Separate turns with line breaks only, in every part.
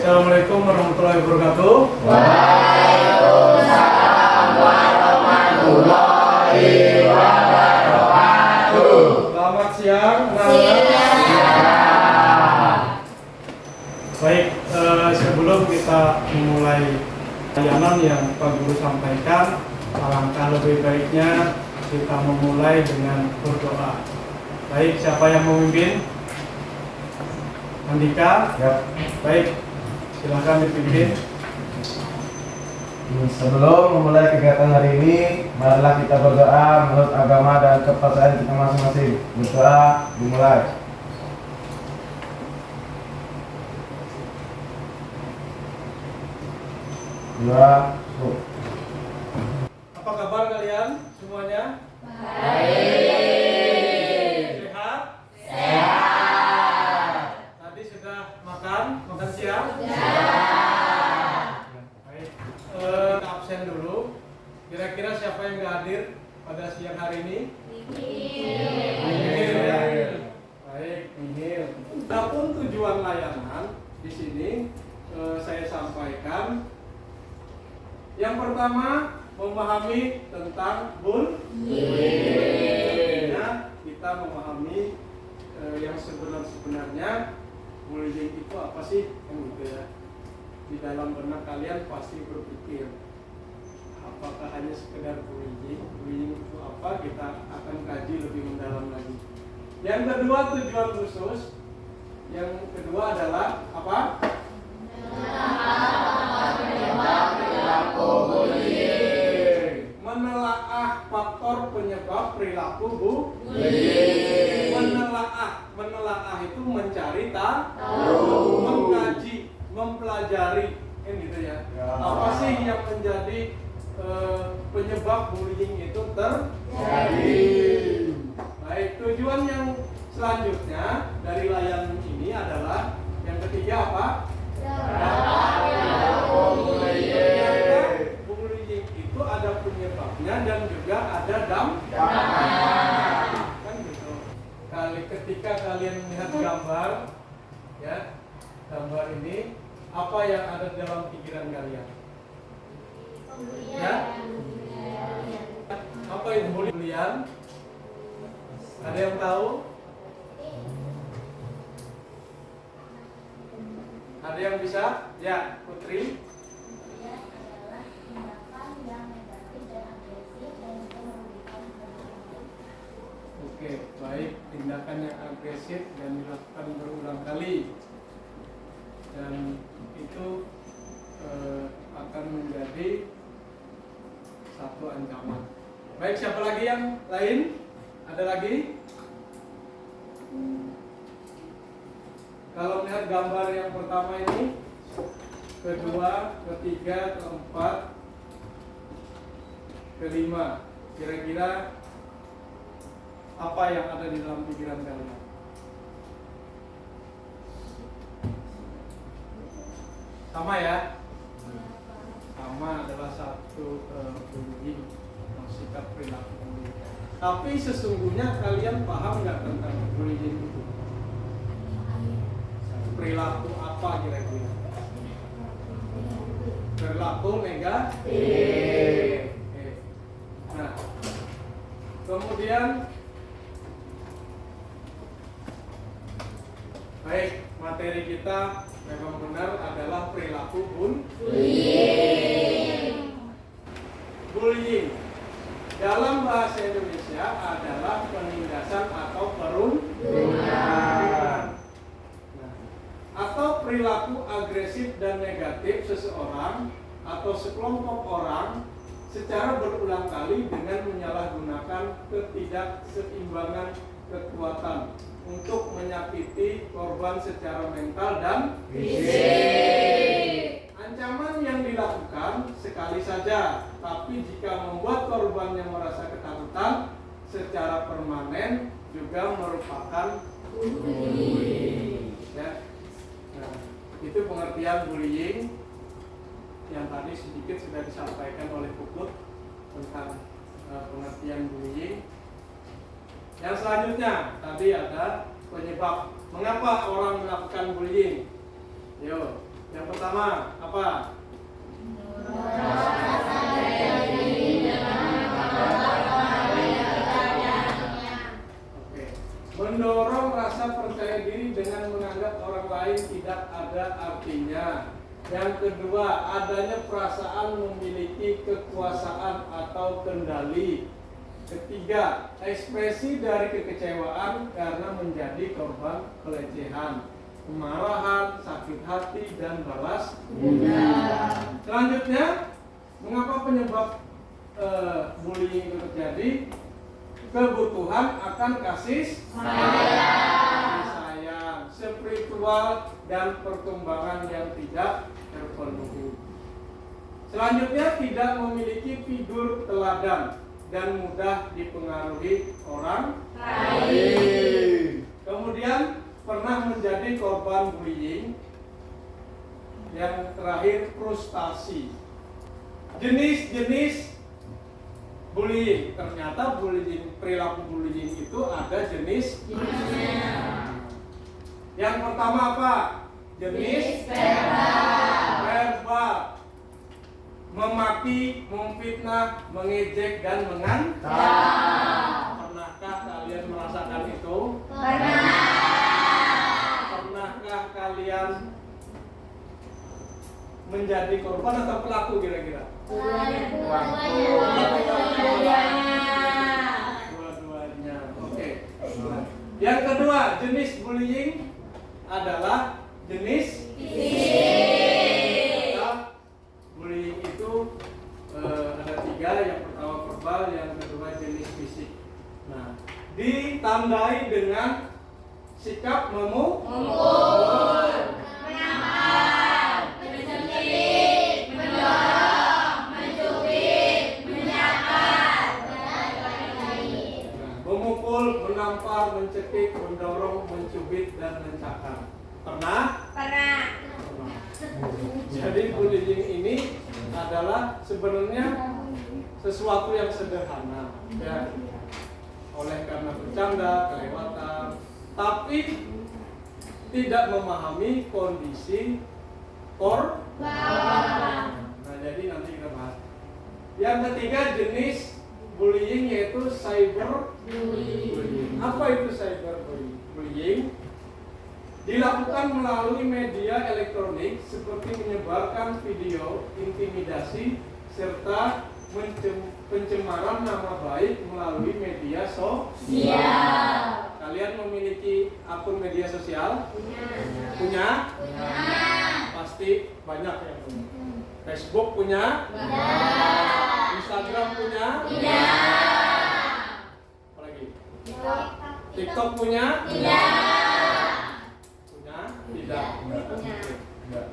Assalamualaikum warahmatullahi wabarakatuh.
Waalaikumsalam warahmatullahi wabarakatuh.
Selamat siang. Baik, sebelum kita memulai layanan yang Pak Guru sampaikan, alangkah lebih baiknya kita memulai dengan berdoa. Baik, siapa yang memimpin? Andika?
Ya.
Baik, silakan dipimpin.
Sebelum memulai kegiatan hari ini, marilah kita berdoa menurut agama dan kepercayaan kita masing-masing. Berdoa dimulai. Dua,
Apa kabar kalian semuanya?
Baik.
Sehat?
Sehat.
Tadi sudah makan siang?
Sudah.
Baik, kita absen dulu. Kira-kira siapa yang nggak hadir pada siang hari ini? Nihil ya. Baik, nihil. Adapun tujuan layanan di sini saya sampaikan. Yang pertama, memahami tentang bullying. Kita memahami yang sebenarnya bullying itu apa sih, kan gitu ya. Di dalam benak kalian pasti berpikir, apakah hanya sekedar bullying? Bullying itu apa? Kita akan kaji lebih mendalam lagi. Yang kedua, tujuan khusus. Yang kedua adalah apa? Menelaah faktor penyebab perilaku bullying. Menelaah itu mencari tahu, mengkaji, mempelajari, kan gitu ya. Apa sih yang menjadi penyebab bullying itu terjadi? Baik, tujuan yang selanjutnya dari layanan ini adalah yang ketiga apa? Bullying itu ada penyebabnya dan juga ada dampaknya. Kan gitu. Ketika kalian melihat gambar, ya, gambar ini, apa yang ada dalam pikiran kalian? Ya? Apa itu bullying? Ada yang tahu? Ada yang bisa? Ya, Putri. Oke, baik, tindakan yang agresif dan dilakukan berulang kali, dan itu akan menjadi satu ancaman. Baik, siapa lagi yang lain? Ada lagi? Kalau melihat gambar yang pertama ini, kedua, ketiga, keempat, kelima, kira-kira apa yang ada di dalam pikiran kalian? Sama ya? Sama, adalah satu bullying, sikap perilaku bullying. Tapi sesungguhnya kalian paham nggak tentang bullying itu? Perilaku apa kira-kira? Perilaku negatif. Nah, kemudian baik, materi kita memang benar adalah perilaku bullying. Bullying dalam bahasa Indonesia adalah penindasan atau perundungan, atau perilaku agresif dan negatif seseorang atau sekelompok orang secara berulang kali dengan menyalahgunakan ketidakseimbangan kekuatan untuk menyakiti korban secara mental dan fisik. Ancaman yang dilakukan sekali saja, tapi jika membuat korbannya merasa ketakutan secara permanen juga merupakan bullying. Ya. Nah, itu pengertian bullying yang tadi sedikit sudah disampaikan oleh Puput tentang pengertian bullying. Yang selanjutnya tadi ada penyebab mengapa orang melakukan bullying. Yo, Yang pertama apa? Oke. Mendorong rasa percaya diri dengan menganggap orang lain tidak ada artinya. Yang kedua, adanya perasaan memiliki kekuasaan atau kendali. Ketiga, ekspresi dari kekecewaan karena menjadi korban pelecehan, kemarahan, sakit hati, dan balas dendam. Selanjutnya, mengapa penyebab bullying itu terjadi? Kebutuhan akan kasih sayang, spiritual, dan perkembangan yang tidak terpenuhi. Selanjutnya, tidak memiliki figur teladan dan mudah dipengaruhi orang lain. Kemudian pernah menjadi korban bullying. Yang terakhir, frustasi. Jenis-jenis bullying. Ternyata bullying, perilaku bullying itu ada jenisnya. Yang pertama apa? Jenis verbal. Memaki, memfitnah, mengejek, dan mengancam. Pernahkah kalian merasakan itu? Pernahkah kalian menjadi korban atau pelaku kira-kira? Dua-duanya. Oke. Yang kedua, jenis bullying adalah jenis fisik. Bullying itu ada tiga. Yang pertama verbal, yang kedua jenis fisik. Nah, ditandai dengan sikap memukul, menampar, mencekik, mendorong, mencubit, dan mencakar. Pernah? Pernah. Jadi bullying ini adalah sebenarnya sesuatu yang sederhana, ya. Oleh karena bercanda, kelewatan, tapi tidak memahami kondisi korban. Nah, jadi nanti kita bahas. Yang ketiga jenis bullying yaitu cyberbullying. Apa itu cyberbullying? Dilakukan melalui media elektronik seperti menyebarkan video, intimidasi, serta pencemaran nama baik melalui media sosial. Kalian memiliki akun media sosial? Punya? Pasti banyak yang punya. Facebook punya? Instagram punya? Apalagi? TikTok punya? Punya? Tidak.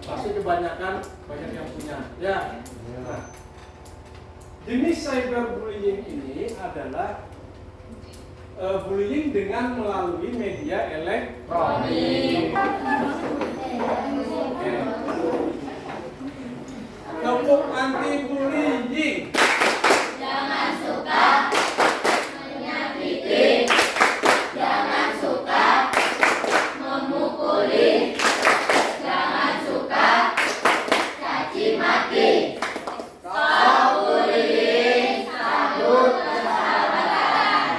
Pasti kebanyakan banyak yang punya. Ya. Nah, jenis cyberbullying ini adalah bullying dengan melalui media elektronik. Kelompok anti bullying.
Jangan suka menyakiti, jangan suka memukuli, jangan suka caci maki. Stop bullying, sabut persahabatan.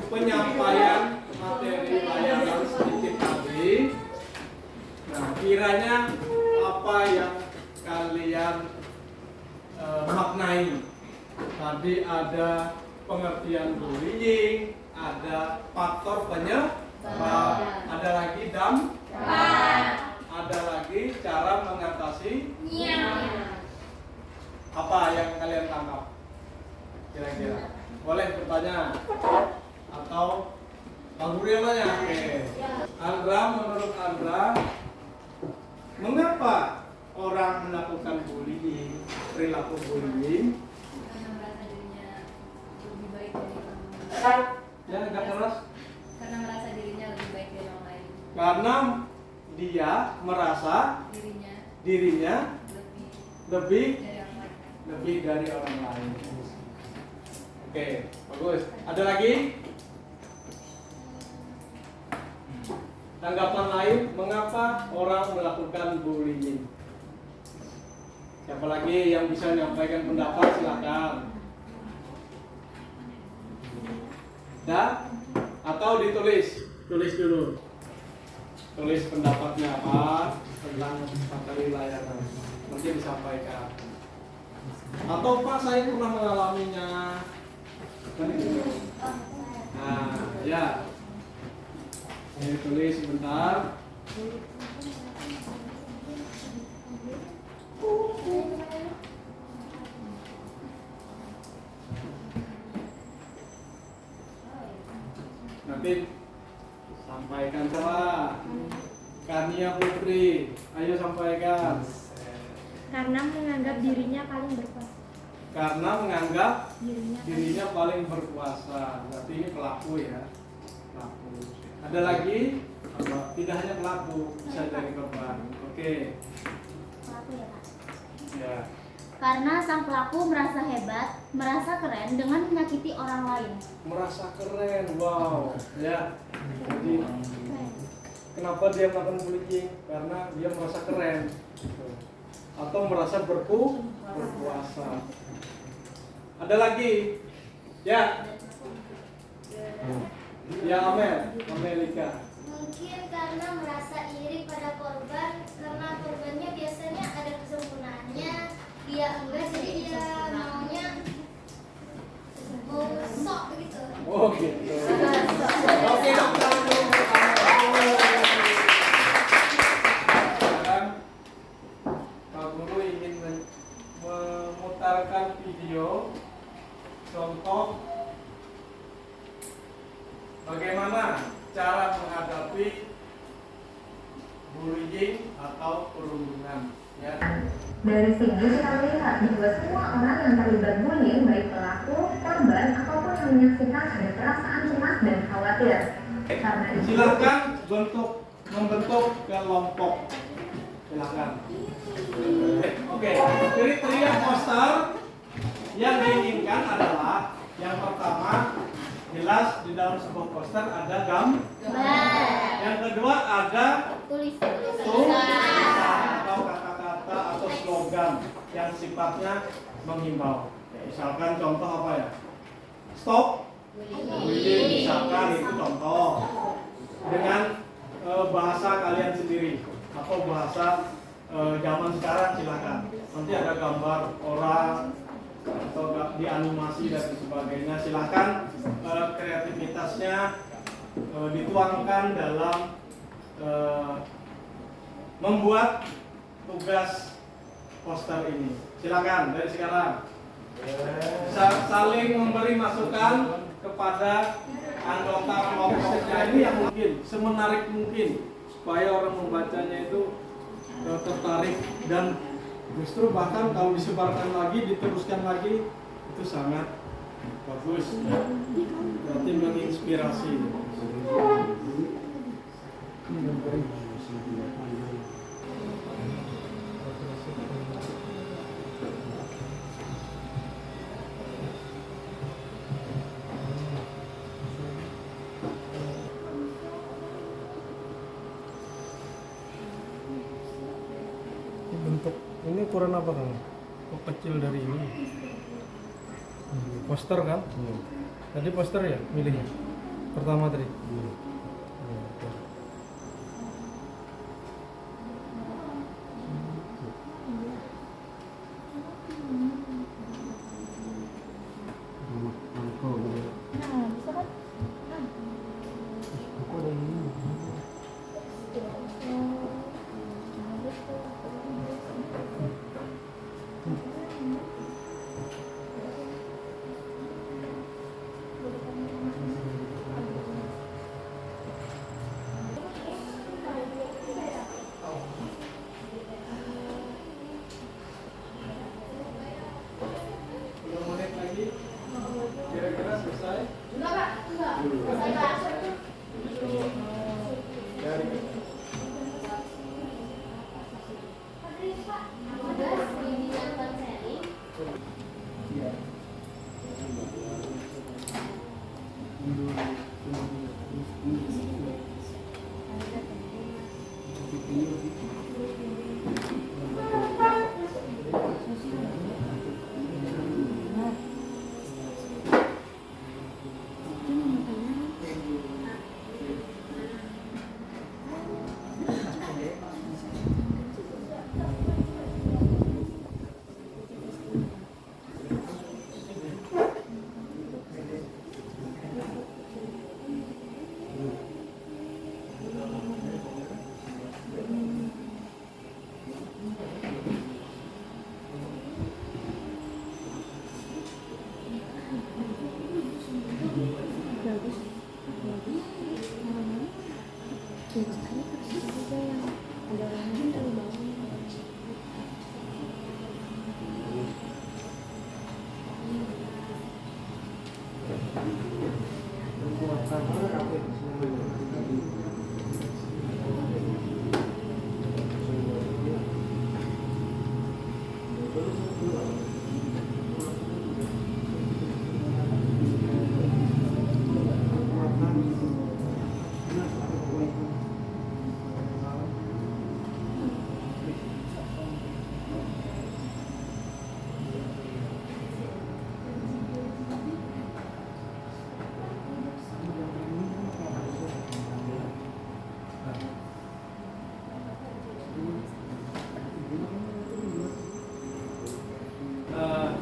Penyampaian materi layanan sedikit tadi. Nah, kiranya apa yang kalian maknai? Tadi ada pengertian bullying, ada faktor penyebab, ada lagi ada lagi cara mengatasinya. Apa yang kalian tangkap? Kira-kira boleh bertanya atau Bang Guru yang nanya? Oke. Andra, menurut Andra, mengapa orang melakukan bullying, perilaku bullying?
Karena merasa dirinya lebih baik dari orang lain.
Ya, agak keras.
Karena merasa dirinya lebih baik dari orang lain.
Karena dia merasa dirinya
Lebih
lebih
dari orang lain.
dari orang lain. Oke, bagus. Ada lagi? Tanggapan lain, mengapa orang melakukan bullying? Siapa lagi yang bisa menyampaikan pendapat, silakan. Dah? Atau ditulis? Tulis dulu. Tulis pendapatnya apa tentang materi layanan. Nanti disampaikan. Atau Pak, saya pernah mengalaminya. Nah, ya. Ini tulis sebentar. Nanti sampaikan coba. Kania Putri, ayo sampaikan.
Karena menganggap dirinya paling berkuasa.
Karena menganggap
Dirinya
dirinya paling berkuasa. Berarti ini pelaku ya. Pelaku. Ada lagi? Apa? Tidak hanya pelaku, bisa jadi korban. Oke.
pelaku ya Pak.
Ya.
Karena sang pelaku merasa hebat, merasa keren dengan menyakiti orang lain.
Merasa keren, wow. Ya. Jadi kenapa dia melakukan bullying? Karena dia merasa keren. Gitu. Atau merasa berkuasa. Ada lagi? Ya. Ya Amelika.
Mungkin karena merasa iri pada korban, karena korbannya biasanya ada kesempurnaannya, dia enggak, jadi dia maunya mau sok gitu.
Oh gitu. Oke, sekarang Pak Guru ingin memutarkan video contoh bagaimana cara menghadapi bullying atau perundungan. Ya.
Dari sini kita melihat bahwa semua orang yang terlibat bullying, baik pelaku, korban, ataupun yang menyaksikan ada perasaan cemas dan khawatir. Karena itu,
Silakan membentuk kelompok. Silakan. Oke, kriteria poster yang diinginkan adalah yang pertama, jelas di dalam sebuah poster ada gambar. Yang kedua ada tulisan atau kata-kata atau slogan yang sifatnya menghimbau. Misalkan contoh apa ya? Stop bullying, misalkan itu contoh. Dengan bahasa kalian sendiri atau bahasa zaman sekarang silakan. Nanti ada gambar orang atau di animasi dan sebagainya. Silakan kreativitasnya dituangkan dalam membuat tugas poster ini. Silakan dari sekarang. Saling memberi masukan kepada anggota kelompoknya ini yang mungkin semenarik mungkin supaya orang membacanya itu tertarik dan justru bahkan kalau disebarkan lagi, diteruskan lagi itu sangat bagus. Berarti menginspirasi. Bentuk ini ukuran apa kamu? Kok kecil dari ini? Poster kan? Tadi poster ya milihnya? Pertama tadi?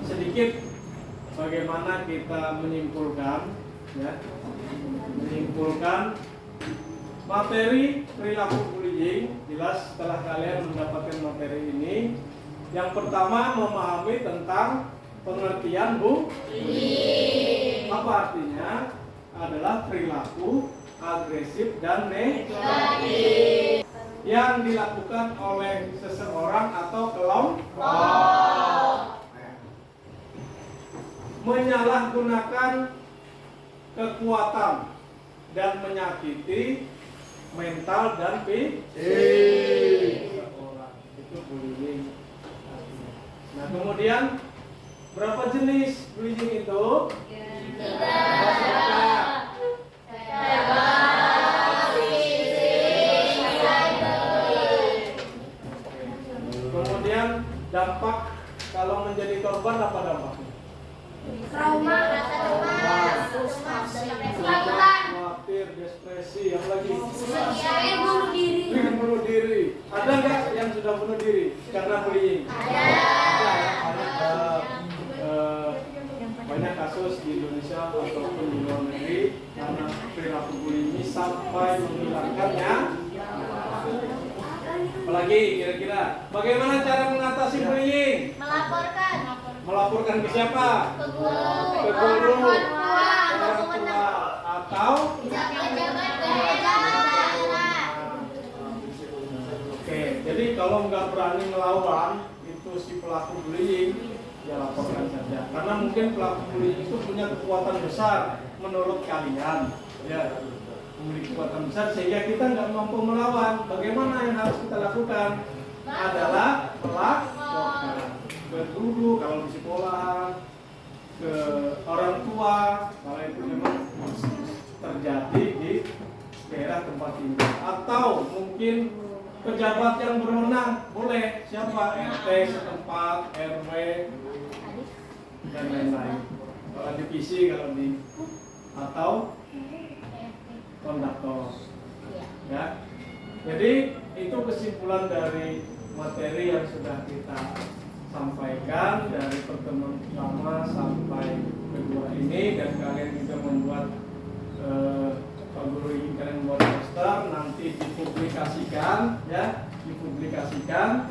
Sedikit bagaimana kita menyimpulkan, ya, menyimpulkan materi perilaku bullying. Jelas setelah kalian mendapatkan materi ini, yang pertama memahami tentang pengertian bullying. Apa artinya? Adalah perilaku agresif dan negatif yang dilakukan oleh seseorang atau kelompok, menyalahgunakan kekuatan dan menyakiti mental dan fisik seseorang. Itu bullying. Nah, kemudian berapa jenis bullying itu? 3. Kemudian dampak kalau menjadi korban, apa dampaknya?
Trauma, rasa cemas,
khawatir, depresi, yang lagi
ingin bunuh diri.
ingin bunuh diri. Ada nggak yang sudah bunuh diri karena bullying? Ada. Banyak kasus di Indonesia ataupun di luar negeri karena perilaku bullying ini sampai menghilangkannya. Apalagi kira-kira bagaimana cara mengatasi bullying? Melaporkan ke siapa?
Ke guru,
Ke guru,
orang
orang
tua,
tua, atau
pejabat daerah.
Oke, jadi kalau nggak berani melawan itu si pelaku bullying, ya laporkan saja. Karena mungkin pelaku bullying itu punya kekuatan besar menurut kalian, ya, memiliki kekuatan besar sehingga kita nggak mampu melawan. Bagaimana yang harus kita lakukan? Adalah melaporkan ke guru kalau di sekolah, ke orang tua kalau itu memang terjadi di daerah tempat tinggal, atau mungkin pejabat yang berwenang, boleh siapa, RT setempat, RW dan lain-lain. Kalau divisi, kalau di atau konduktor, ya. Jadi itu kesimpulan dari materi yang sudah kita sampaikan dari pertemuan pertama sampai kedua ini, dan kalian juga membuat Pak Guru ingin kalian membuat poster, nanti dipublikasikan, ya, dipublikasikan.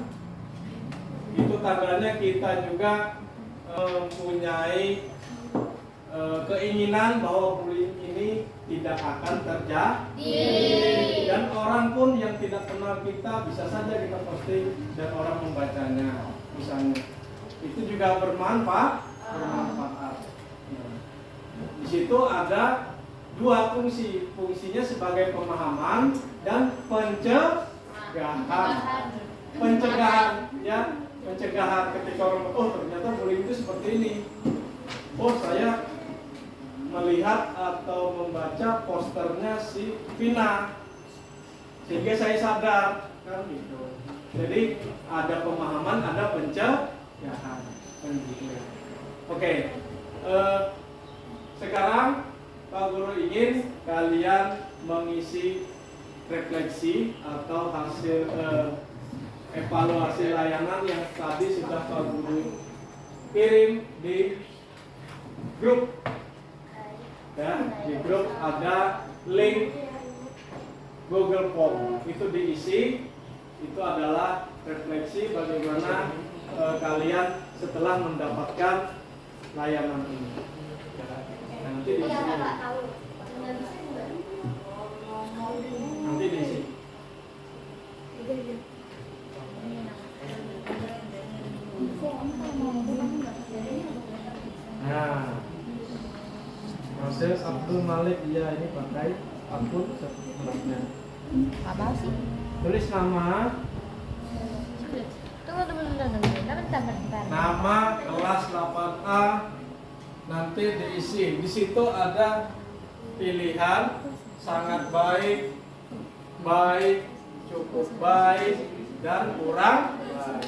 Itu tandanya kita juga mempunyai keinginan bahwa bullying ini tidak akan terjadi, dan orang pun yang tidak kenal kita bisa saja kita posting dan orang membacanya, misalnya. Itu juga bermanfaat. Nah, di situ ada dua fungsi, fungsinya sebagai pemahaman dan pencegahan, ya, pencegahan ketika orang, oh ternyata bullying itu seperti ini. Oh, saya melihat atau membaca posternya si Vina sehingga saya sadar, kan gitu. Jadi ada pemahaman, ada pencegahan, kan gitu ya. Oke, sekarang Pak Guru ingin kalian mengisi refleksi atau hasil evaluasi layanan yang tadi sudah Pak Guru kirim di grup. Ya, di grup ada link Google Form, itu diisi. Itu adalah refleksi bagaimana kalian setelah mendapatkan layanan ini. Nanti diisi. Nanti diisi. Abdul Malik, dia ini pakai akun sertifikatnya.
Apa sih?
Tulis nama,
Bentar.
nama kelas 8A, nanti diisi. Di situ ada pilihan sangat baik, baik, cukup baik, dan kurang baik.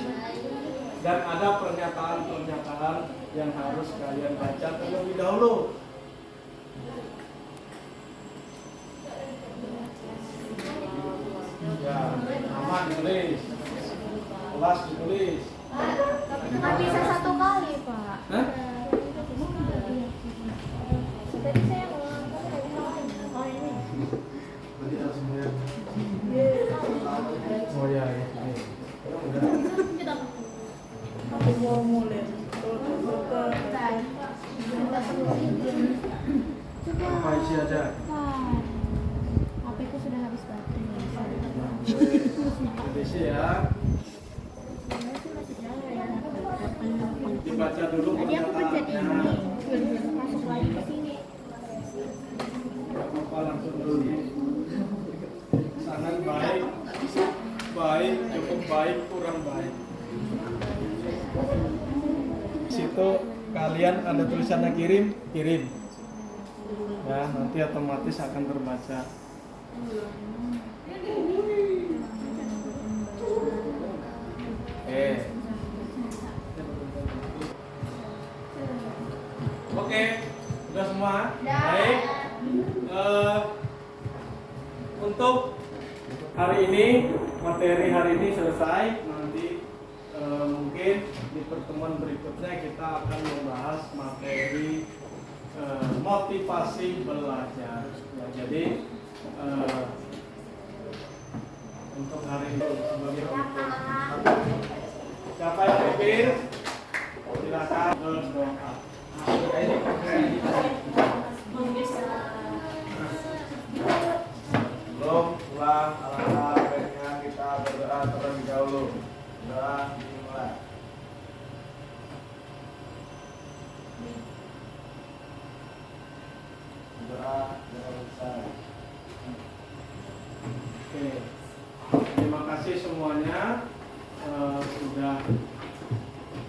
Dan ada pernyataan-pernyataan yang harus kalian baca terlebih dahulu. Ya, nama ditulis, kelas ditulis.
Nggak bisa satu kali, Pak.
Hah?
Tadi saya oh ini.
Oh ya, ya. Apa isi aja?
HP ku sudah habis baterai.
Isi ya. Dibaca dulu
Tadi aku pencet ini,
pernyataannya.
masuk lagi ke sini.
Gak apa-apa, langsung dulu. Sangat baik, baik, cukup baik, kurang baik. Di situ kalian ada tulisannya kirim, kirim. Ya, nanti otomatis akan terbaca. Oke, udah semua? Baik. Untuk hari ini, materi hari ini selesai. Nanti mungkin di pertemuan berikutnya kita akan membahas materi motivasi belajar. Ya, jadi untuk hari ini sebagai penutup, siapa yang hadir? Silakan berdoa. Belum pulang, alangkah baiknya kita berdoa terlebih dahulu. Doa dimulai. Doa dengan besar. Oke, terima kasih semuanya sudah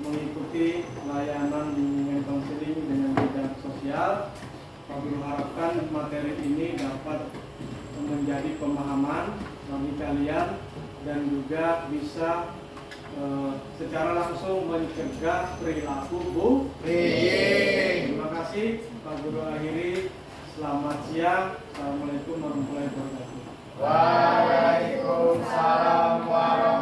mengikuti layanan bimbingan konseling dengan bidang sosial. Kami harapkan materi ini dapat menjadi pemahaman bagi kalian dan juga bisa secara langsung mencegah perilaku bullying. Terima kasih Pak Guru akhiri. Selamat siang. Assalamualaikum warahmatullahi wabarakatuh.
Waalaikumsalam warahmatullahi